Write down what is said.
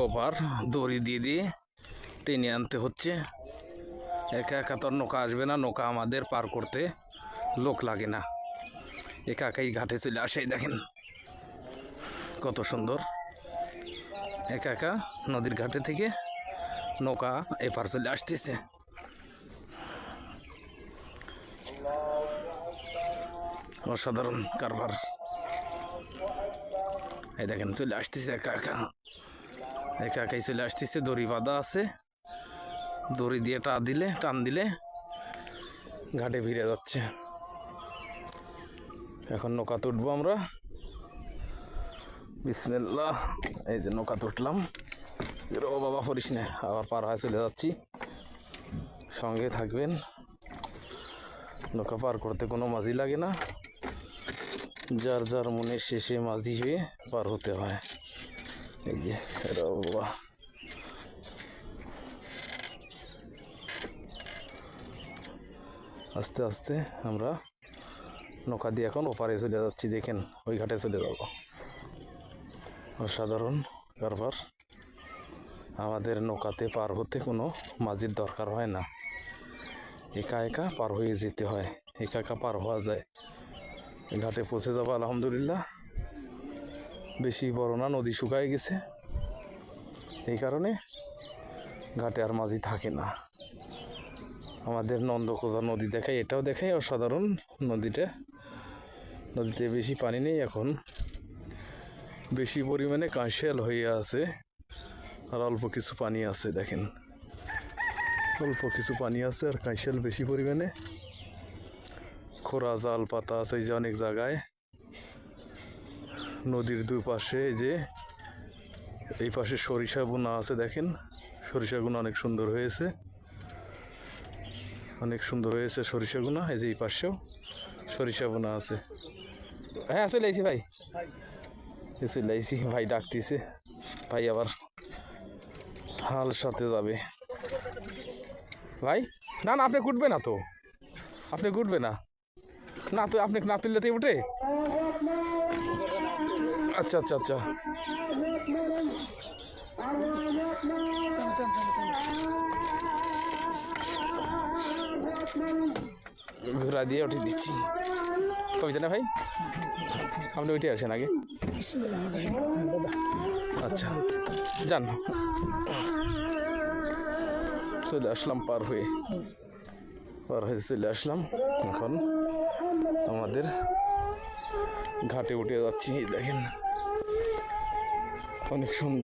ওপার দড়ি দিয়ে দিয়ে টেনে আনতে হচ্ছে। একা একা তো নৌকা আসবে না, নৌকা আমাদের পার করতে লোক লাগে না, একা একাই ঘাটে চলে আসে। দেখেন কত সুন্দর, একা একা নদীর ঘাটে থেকে নৌকা এপার চলে আসতেছে। অসাধারণ কারবার। এই দেখেন চলে আসতেছে একা একা, একা একাই চলে আসতেছে। দড়ি বাঁধা আছে, দড়ি দিয়ে টান দিলে ঘাটে ভিড়ে যাচ্ছে। এখন নৌকা তুটবো আমরা। বিসমিল্লাহ। এই যে নৌকা তুটলাম। ও বাবা পড়িস না, আবার পার হয়ে চলে যাচ্ছি। সঙ্গে থাকবেন, নৌকা পার করতে কোনো মাঝি লাগে না, যার যার মনে শেষে মাঝি হয়ে পার হতে হয়। এই যে বাবা, আস্তে আস্তে আমরা নৌকা দিয়ে এখন ওপারে চলে যাচ্ছি। দেখেন ওই ঘাটে চলে যাব। অসাধারণ কারবার। আমাদের নৌকাতে পার হতে কোনো মাঝির দরকার হয় না, একা একা পার হয়ে যেতে হয়, একা একা পার হওয়া যায়। ঘাটে পৌঁছে যাবো আলহামদুলিল্লাহ। বেশি বড় না, নদী শুকায় গেছে, এই কারণে ঘাটে আর মাঝি থাকে না। আমাদের নন্দকোজা নদী দেখায়, এটাও দেখায় অসাধারণ নদীটা। নদীতে বেশি পানি নেই এখন, বেশি পরিমাণে কাঁশাল হয়ে আছে, আর অল্প কিছু পানি আছে। দেখেন অল্প কিছু পানি আছে আর কাঁশাল বেশি পরিমাণে। খোরা জাল পাতা আছে এই যে অনেক জায়গায়। নদীর দুই পাশে যে এই পাশে সরিষা বোনা আছে, দেখেন সরিষাগুলো অনেক সুন্দর হয়েছে, অনেক সুন্দর হয়েছে সরিষাগুলো। এই যে এই পাশেও সরিষা বোনা আছে। হ্যাঁ চলে আইছি ভাই, চলে আইছি। ভাই ডাকতেছে, ভাই আবার হাল সাথে যাবে। ভাই না না, আপনি উঠবে না তো, আপনি উঠবে না, না তো আপনি না তুললেতে উঠে। আচ্ছা আচ্ছা আচ্ছা, ঘোরা দিয়ে উঠে দিচ্ছি। কবিতা না ভাই, আপনি উঠে আসেন আগে। আচ্ছা যান, চলে আসলাম পার হয়ে চলে আসলাম। এখন আমাদের ঘাটে উঠে যাচ্ছি। দেখেন অনেক সুন্দর।